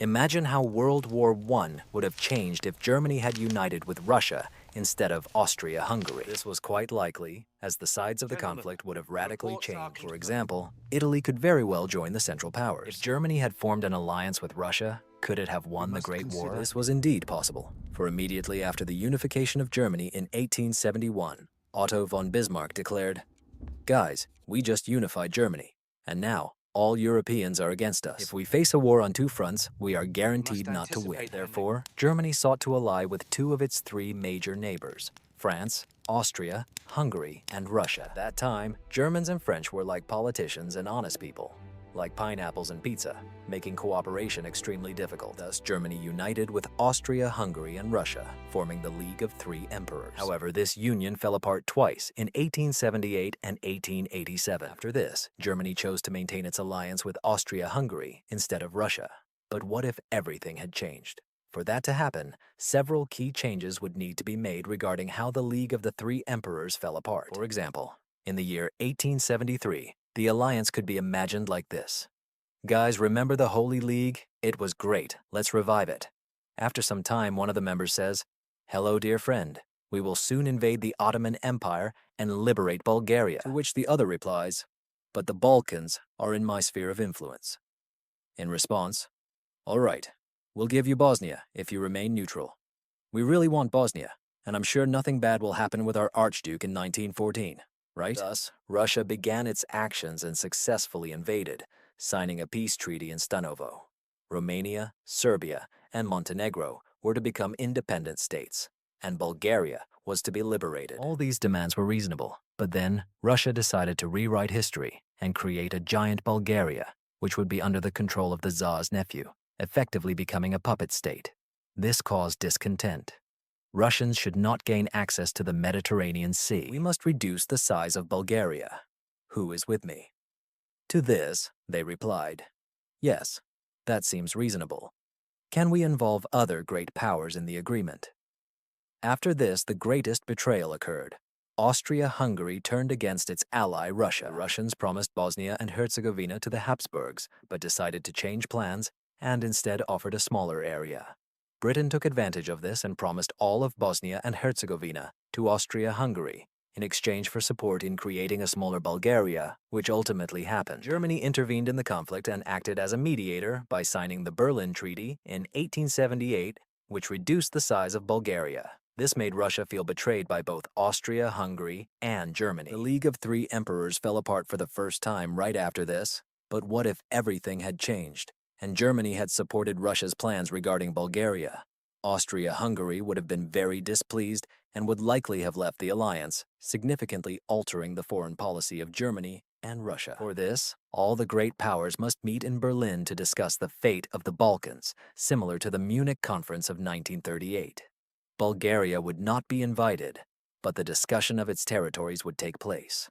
Imagine how World War I would have changed if Germany had united with Russia instead of Austria-Hungary. This was quite likely, as the sides of the conflict would have radically changed. For example, Italy could very well join the Central Powers. If Germany had formed an alliance with Russia, could it have won the Great War? This was indeed possible, for immediately after the unification of Germany in 1871, Otto von Bismarck declared, "Guys, we just unified Germany, and now all Europeans are against us. If we face a war on two fronts, we are guaranteed not to win." Therefore, Germany sought to ally with two of its three major neighbors, France, Austria, Hungary, and Russia. At that time, Germans and French were like politicians and honest people, like pineapples and pizza, making cooperation extremely difficult. Thus, Germany united with Austria, Hungary, and Russia, forming the League of Three Emperors. However, this union fell apart twice, in 1878 and 1887. After this, Germany chose to maintain its alliance with Austria-Hungary instead of Russia. But what if everything had changed? For that to happen, several key changes would need to be made regarding how the League of the Three Emperors fell apart. For example, in the year 1873, the alliance could be imagined like this. "Guys, remember the Holy League? It was great. Let's revive it." After some time, one of the members says, "Hello, dear friend. We will soon invade the Ottoman Empire and liberate Bulgaria." To which the other replies, "But the Balkans are in my sphere of influence." In response, "All right, we'll give you Bosnia if you remain neutral. We really want Bosnia, and I'm sure nothing bad will happen with our Archduke in 1914. Right?" Thus, Russia began its actions and successfully invaded, signing a peace treaty in Stanovo. Romania, Serbia, and Montenegro were to become independent states, and Bulgaria was to be liberated. All these demands were reasonable, but then Russia decided to rewrite history and create a giant Bulgaria, which would be under the control of the Tsar's nephew, effectively becoming a puppet state. This caused discontent. Russians should not gain access to the Mediterranean Sea. We must reduce the size of Bulgaria. Who is with me? To this, they replied, "Yes, that seems reasonable. Can we involve other great powers in the agreement?" After this, the greatest betrayal occurred. Austria-Hungary turned against its ally Russia. The Russians promised Bosnia and Herzegovina to the Habsburgs, but decided to change plans and instead offered a smaller area. Britain took advantage of this and promised all of Bosnia and Herzegovina to Austria-Hungary in exchange for support in creating a smaller Bulgaria, which ultimately happened. Germany intervened in the conflict and acted as a mediator by signing the Berlin Treaty in 1878, which reduced the size of Bulgaria. This made Russia feel betrayed by both Austria-Hungary and Germany. The League of Three Emperors fell apart for the first time right after this, but what if everything had changed and Germany had supported Russia's plans regarding Bulgaria? Austria-Hungary would have been very displeased and would likely have left the alliance, significantly altering the foreign policy of Germany and Russia. For this, all the great powers must meet in Berlin to discuss the fate of the Balkans, similar to the Munich Conference of 1938. Bulgaria would not be invited, but the discussion of its territories would take place.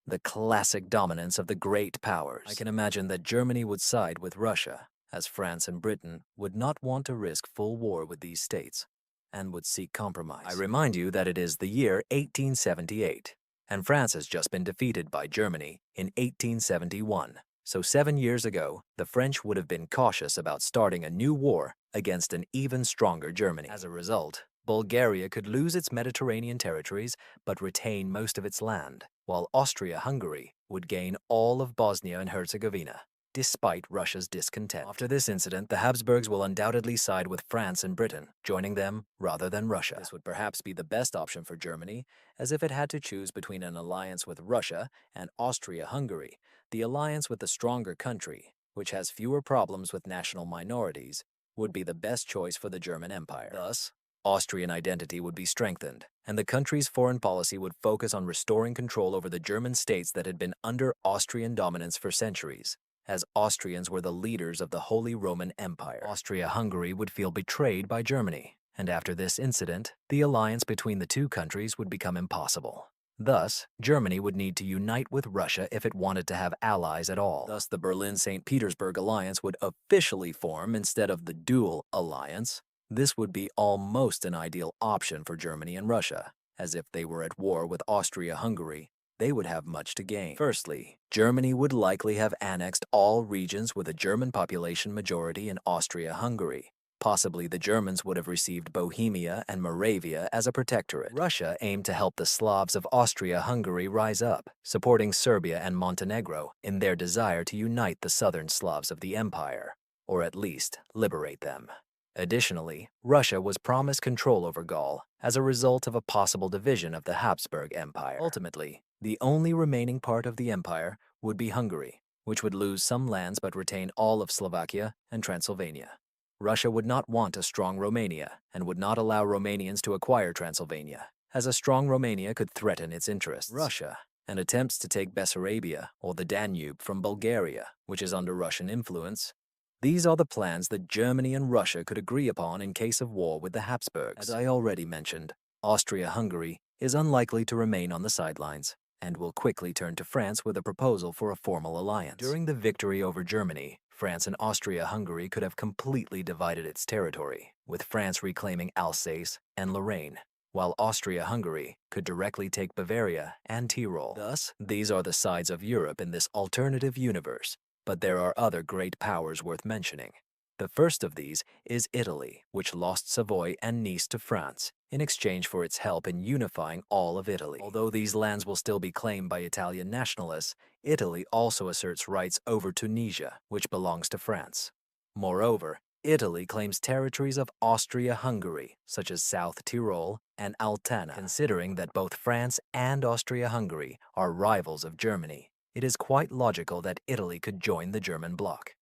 The classic dominance of the great powers. I can imagine that Germany would side with Russia, as France and Britain would not want to risk full war with these states, and would seek compromise. I remind you that it is the year 1878, and France has just been defeated by Germany in 1871. So 7 years ago, the French would have been cautious about starting a new war against an even stronger Germany. As a result, Bulgaria could lose its Mediterranean territories but retain most of its land, while Austria-Hungary would gain all of Bosnia and Herzegovina, despite Russia's discontent. After this incident, the Habsburgs will undoubtedly side with France and Britain, joining them rather than Russia. This would perhaps be the best option for Germany, as if it had to choose between an alliance with Russia and Austria-Hungary, the alliance with the stronger country, which has fewer problems with national minorities, would be the best choice for the German Empire. Thus, Austrian identity would be strengthened, and the country's foreign policy would focus on restoring control over the German states that had been under Austrian dominance for centuries, as Austrians were the leaders of the Holy Roman Empire. Austria-Hungary would feel betrayed by Germany, and after this incident, the alliance between the two countries would become impossible. Thus, Germany would need to unite with Russia if it wanted to have allies at all. Thus, the Berlin-St. Petersburg alliance would officially form instead of the dual alliance. This would be almost an ideal option for Germany and Russia, as if they were at war with Austria-Hungary. they would have much to gain. Firstly, Germany would likely have annexed all regions with a German population majority in Austria-Hungary. Possibly the Germans would have received Bohemia and Moravia as a protectorate. Russia aimed to help the Slavs of Austria-Hungary rise up, supporting Serbia and Montenegro in their desire to unite the southern Slavs of the empire, or at least liberate them. Additionally, Russia was promised control over Gaul as a result of a possible division of the Habsburg Empire. Ultimately, the only remaining part of the empire would be Hungary, which would lose some lands but retain all of Slovakia and Transylvania. Russia would not want a strong Romania and would not allow Romanians to acquire Transylvania, as a strong Romania could threaten its interests. Russia, and attempts to take Bessarabia or the Danube from Bulgaria, which is under Russian influence. These are the plans that Germany and Russia could agree upon in case of war with the Habsburgs. As I already mentioned, Austria-Hungary is unlikely to remain on the sidelines and will quickly turn to France with a proposal for a formal alliance. During the victory over Germany, France and Austria-Hungary could have completely divided its territory, with France reclaiming Alsace and Lorraine, while Austria-Hungary could directly take Bavaria and Tyrol. Thus, these are the sides of Europe in this alternative universe, but there are other great powers worth mentioning. The first of these is Italy, which lost Savoy and Nice to France in exchange for its help in unifying all of Italy. Although these lands will still be claimed by Italian nationalists, Italy also asserts rights over Tunisia, which belongs to France. Moreover, Italy claims territories of Austria-Hungary, such as South Tyrol and Altena. Considering that both France and Austria-Hungary are rivals of Germany, it is quite logical that Italy could join the German bloc.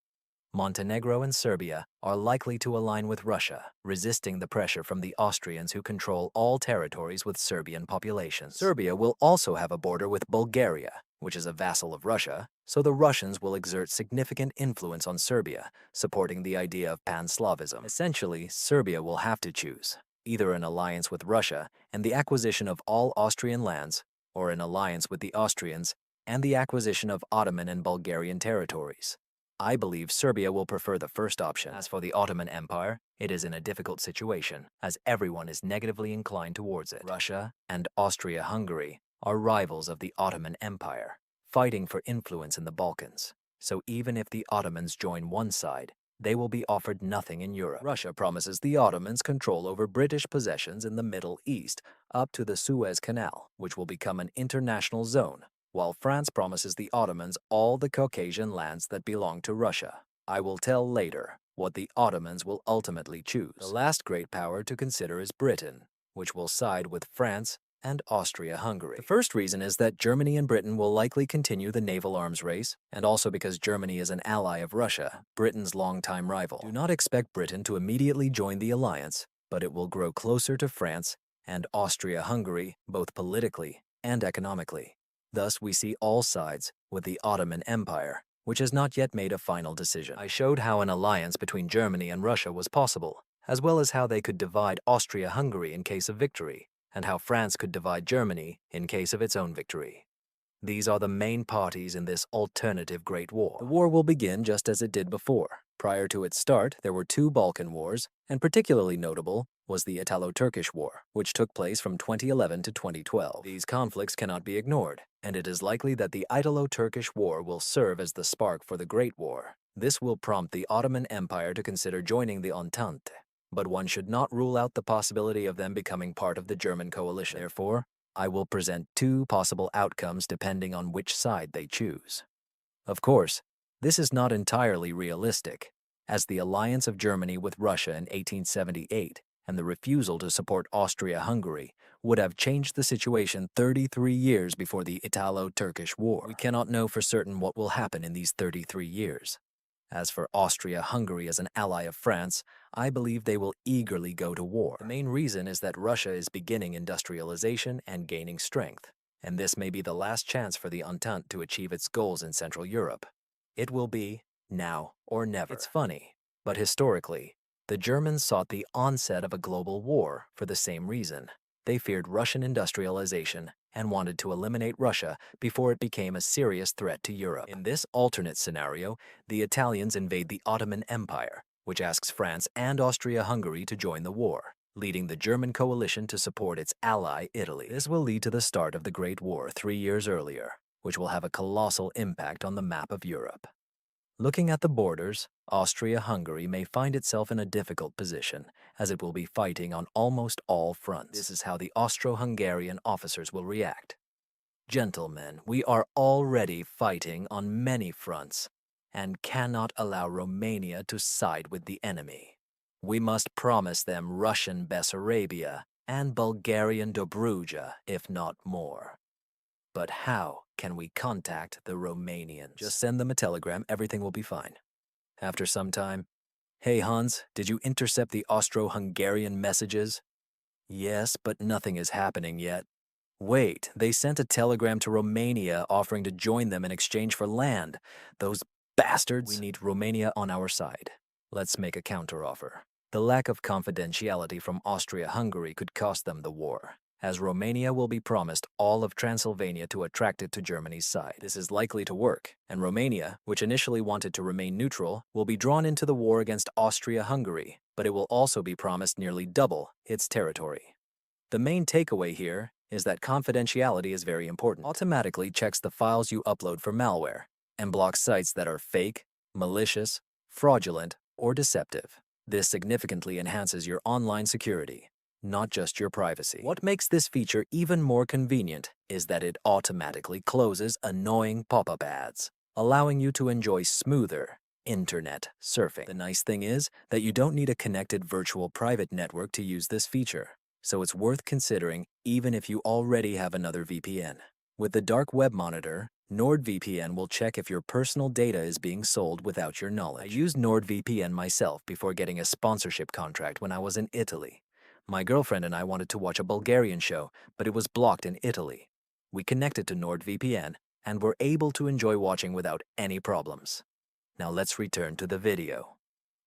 Montenegro and Serbia are likely to align with Russia, resisting the pressure from the Austrians who control all territories with Serbian populations. Serbia will also have a border with Bulgaria, which is a vassal of Russia, so the Russians will exert significant influence on Serbia, supporting the idea of pan-Slavism. Essentially, Serbia will have to choose either an alliance with Russia and the acquisition of all Austrian lands, or an alliance with the Austrians and the acquisition of Ottoman and Bulgarian territories. I believe Serbia will prefer the first option. As for the Ottoman Empire, it is in a difficult situation, as everyone is negatively inclined towards it. Russia and Austria-Hungary are rivals of the Ottoman Empire, fighting for influence in the Balkans. So even if the Ottomans join one side, they will be offered nothing in Europe. Russia promises the Ottomans control over British possessions in the Middle East up to the Suez Canal, which will become an international zone, while France promises the Ottomans all the Caucasian lands that belong to Russia. I will tell later what the Ottomans will ultimately choose. The last great power to consider is Britain, which will side with France and Austria-Hungary. The first reason is that Germany and Britain will likely continue the naval arms race, and also because Germany is an ally of Russia, Britain's longtime rival. Do not expect Britain to immediately join the alliance, but it will grow closer to France and Austria-Hungary, both politically and economically. Thus, we see all sides with the Ottoman Empire, which has not yet made a final decision. I showed how an alliance between Germany and Russia was possible, as well as how they could divide Austria-Hungary in case of victory, and how France could divide Germany in case of its own victory. These are the main parties in this alternative Great War. The war will begin just as it did before. Prior to its start, there were two Balkan Wars, and particularly notable was the Italo-Turkish War, which took place from 2011 to 2012. These conflicts cannot be ignored, and it is likely that the Italo-Turkish War will serve as the spark for the Great War. This will prompt the Ottoman Empire to consider joining the Entente, but one should not rule out the possibility of them becoming part of the German coalition. Therefore, I will present two possible outcomes depending on which side they choose. Of course, this is not entirely realistic, as the alliance of Germany with Russia in 1878 and the refusal to support Austria-Hungary would have changed the situation 33 years before the Italo-Turkish War. We cannot know for certain what will happen in these 33 years. As for Austria-Hungary as an ally of France, I believe they will eagerly go to war. The main reason is that Russia is beginning industrialization and gaining strength, and this may be the last chance for the Entente to achieve its goals in Central Europe. It will be now or never. It's funny, but historically, the Germans sought the onset of a global war for the same reason. They feared Russian industrialization and wanted to eliminate Russia before it became a serious threat to Europe. In this alternate scenario, the Italians invade the Ottoman Empire, which asks France and Austria-Hungary to join the war. leading the German coalition to support its ally, Italy. This will lead to the start of the Great War 3 years earlier, which will have a colossal impact on the map of Europe. Looking at the borders, Austria-Hungary may find itself in a difficult position, as it will be fighting on almost all fronts. This is how the Austro-Hungarian officers will react. Gentlemen, we are already fighting on many fronts and cannot allow Romania to side with the enemy. We must promise them Russian Bessarabia and Bulgarian Dobruja, if not more. But how can we contact the Romanians? Just send them a telegram, everything will be fine. After some time, "Hey Hans, did you intercept the Austro-Hungarian messages?" "Yes, but nothing is happening yet." "Wait, they sent a telegram to Romania offering to join them in exchange for land. Those bastards!" "We need Romania on our side. Let's make a counteroffer." The lack of confidentiality from Austria-Hungary could cost them the war, as Romania will be promised all of Transylvania to attract it to Germany's side. This is likely to work, and Romania, which initially wanted to remain neutral, will be drawn into the war against Austria-Hungary, but it will also be promised nearly double its territory. The main takeaway here is that confidentiality is very important. Automatically checks the files you upload for malware and blocks sites that are fake, malicious, fraudulent, or deceptive. This significantly enhances your online security, not just your privacy. What makes this feature even more convenient is that it automatically closes annoying pop-up ads, allowing you to enjoy smoother internet surfing. The nice thing is that you don't need a connected virtual private network to use this feature, so it's worth considering even if you already have another VPN. With the dark web monitor, NordVPN will check if your personal data is being sold without your knowledge. I used NordVPN myself before getting a sponsorship contract when I was in Italy. My girlfriend and I wanted to watch a Bulgarian show, but it was blocked in Italy. We connected to NordVPN and were able to enjoy watching without any problems. Now let's return to the video.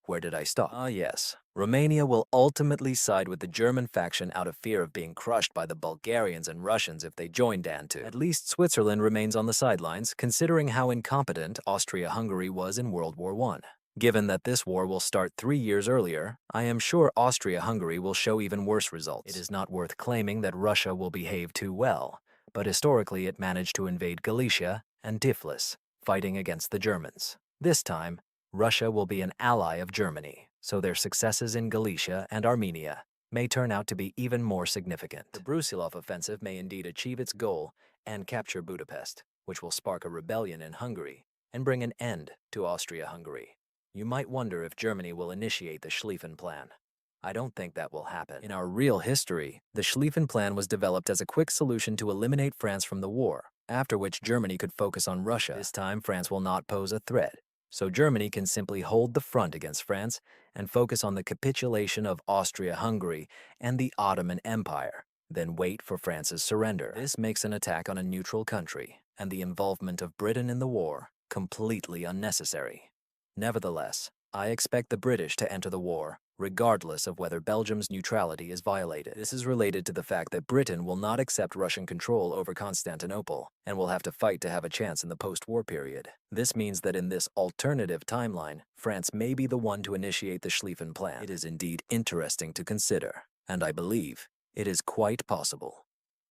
Where did I stop? Yes. Romania will ultimately side with the German faction out of fear of being crushed by the Bulgarians and Russians if they join Dan II. At least Switzerland remains on the sidelines, considering how incompetent Austria-Hungary was in World War I. Given that this war will start 3 years earlier, I am sure Austria-Hungary will show even worse results. It is not worth claiming that Russia will behave too well, but historically it managed to invade Galicia and Tiflis, fighting against the Germans. This time, Russia will be an ally of Germany, so their successes in Galicia and Armenia may turn out to be even more significant. The Brusilov offensive may indeed achieve its goal and capture Budapest, which will spark a rebellion in Hungary and bring an end to Austria-Hungary. You might wonder if Germany will initiate the Schlieffen Plan. I don't think that will happen. In our real history, the Schlieffen Plan was developed as a quick solution to eliminate France from the war, after which Germany could focus on Russia. This time, France will not pose a threat, so Germany can simply hold the front against France and focus on the capitulation of Austria-Hungary and the Ottoman Empire, then wait for France's surrender. This makes an attack on a neutral country and the involvement of Britain in the war completely unnecessary. Nevertheless, I expect the British to enter the war, regardless of whether Belgium's neutrality is violated. This is related to the fact that Britain will not accept Russian control over Constantinople and will have to fight to have a chance in the post-war period. This means that in this alternative timeline, France may be the one to initiate the Schlieffen Plan. It is indeed interesting to consider, and I believe it is quite possible.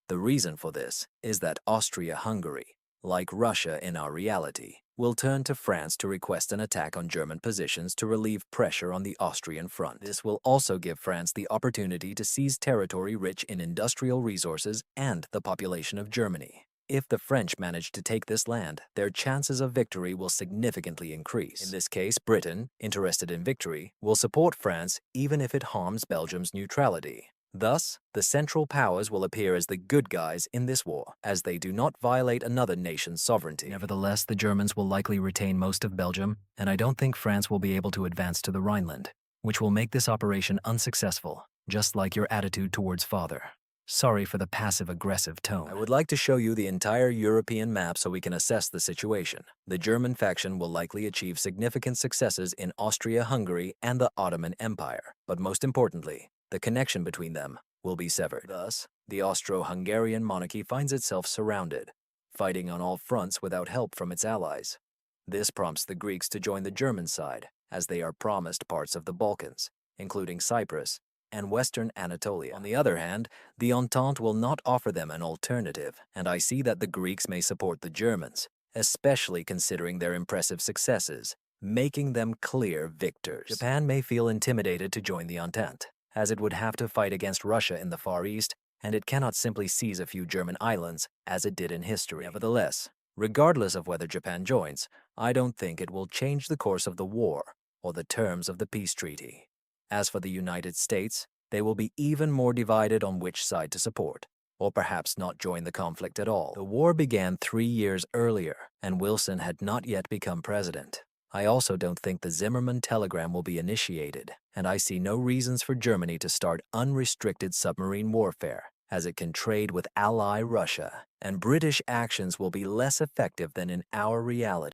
The reason for this is that Austria-Hungary, like Russia in our reality, will turn to France to request an attack on German positions to relieve pressure on the Austrian front. This will also give France the opportunity to seize territory rich in industrial resources and the population of Germany. If the French manage to take this land, their chances of victory will significantly increase. In this case, Britain, interested in victory, will support France even if it harms Belgium's neutrality. Thus, the Central Powers will appear as the good guys in this war, as they do not violate another nation's sovereignty. Nevertheless, the Germans will likely retain most of Belgium, and I don't think France will be able to advance to the Rhineland, which will make this operation unsuccessful, just like your attitude towards father. Sorry for the passive-aggressive tone. I would like to show you the entire European map so we can assess the situation. The German faction will likely achieve significant successes in Austria-Hungary and the Ottoman Empire, but most importantly, the connection between them will be severed. Thus, the Austro-Hungarian monarchy finds itself surrounded, fighting on all fronts without help from its allies. This prompts the Greeks to join the German side, as they are promised parts of the Balkans, including Cyprus and western Anatolia. On the other hand, the Entente will not offer them an alternative, and I see that the Greeks may support the Germans, especially considering their impressive successes, making them clear victors. Japan may feel intimidated to join the Entente, as it would have to fight against Russia in the Far East, and it cannot simply seize a few German islands as it did in history. Nevertheless, regardless of whether Japan joins, I don't think it will change the course of the war or the terms of the peace treaty. As for the United States, they will be even more divided on which side to support, or perhaps not join the conflict at all. The war began 3 years earlier, and Wilson had not yet become president. I also don't think the Zimmermann telegram will be initiated, and I see no reasons for Germany to start unrestricted submarine warfare, as it can trade with ally Russia, and British actions will be less effective than in our reality.